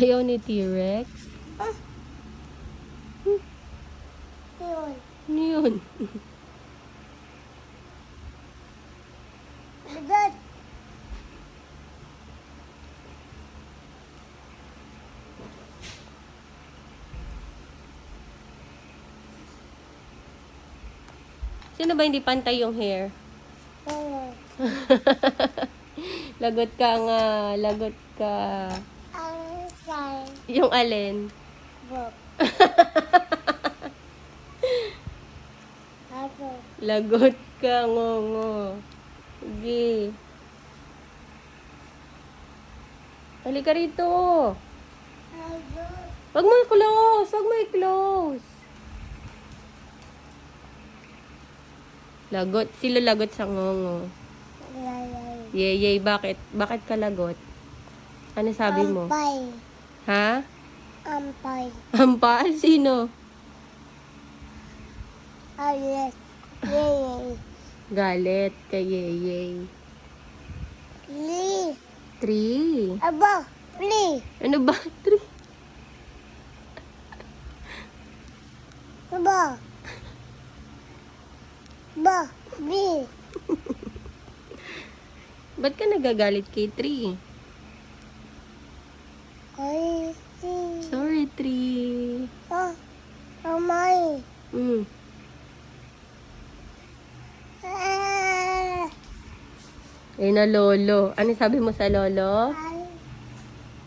Ayaw ni T-Rex? Yun. Ano yun? Agad. Sino ba hindi pantay yung hair? Yun. Lagot ka nga. Lagot ka. Ang sign. Yung alin? Book. Ako. Lagot ka, ngongo. Sige. Halika rito. Ako. Wag mo i-close. Wag mo i-close. Lagot. Sila lagot sa ngongo. Lalay. Yey, bakit? Bakit ka lagot? Ano sabi mo? Ampay. Ha? Ampay. Ampal? Sino? Ayes. Yay. Galit kay Yeyey. Li. 3. Aba. Li. Ano ba? 3. Aba. Ba. Bi. Ba't ka nagagalit kay 3? Ay. Si. Sorry, 3. Ah. Amay. Ah. Eh na lolo. Ano sabi mo sa lolo? Ay.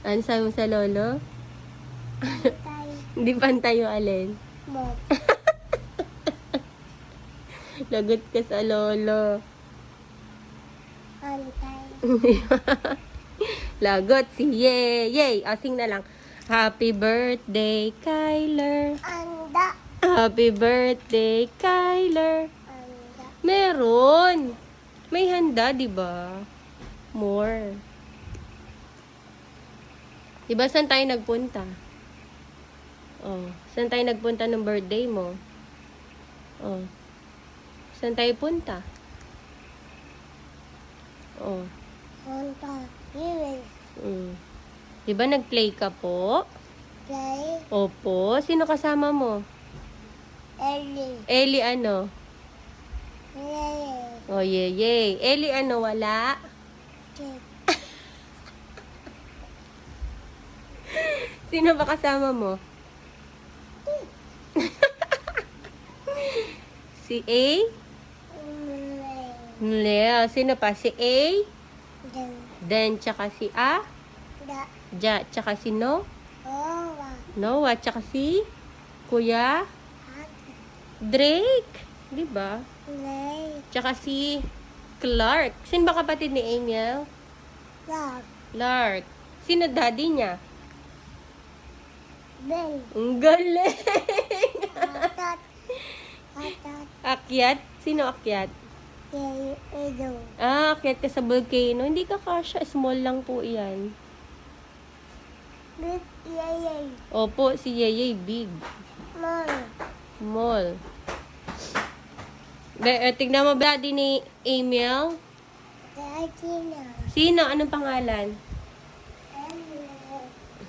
Ano sabi mo sa lolo? Tay. Hindi pantay yung alin. Book. Lagot ka sa lolo. Antay. Lagot si Yey. Asing na lang. Happy birthday, Kyler. Anda. Happy birthday, Kyler. Anda. Meron. May handa, di ba? More. Di ba saan tayo nagpunta? Oh, saan tayo nagpunta ng birthday mo? Oh. Saan tayo punta? Oh. Anta. Yun. Di ba nag-play ka po? Play. Opo. Sino kasama mo? Ellie. Ellie ano? Yay. Oh, Yey. Ellie ano, wala? Kid. Sino ba kasama mo? Si A? Leo. Sino pa? Si A? Dan. Then, tsaka si A? Da. Ja, tsaka si No? Owa. Noah, tsaka si Kuya? Hat. Drake. Di ba? Lay. Tsaka si Clark. Sino ba kapatid ni Emil? Love. Clark. Sino daddy niya? Ben. Ang galing! Hatat. Hatat. Akyat? Sino akyat? Yay. Edo. Akyat ka sa volcano. Hindi ka kasha. Small lang po yan. Big. Yay. Opo, si Yeye big. Mom. Small. Tignan mo ba daddy ni Emil? Daddy na. Sino? Anong pangalan?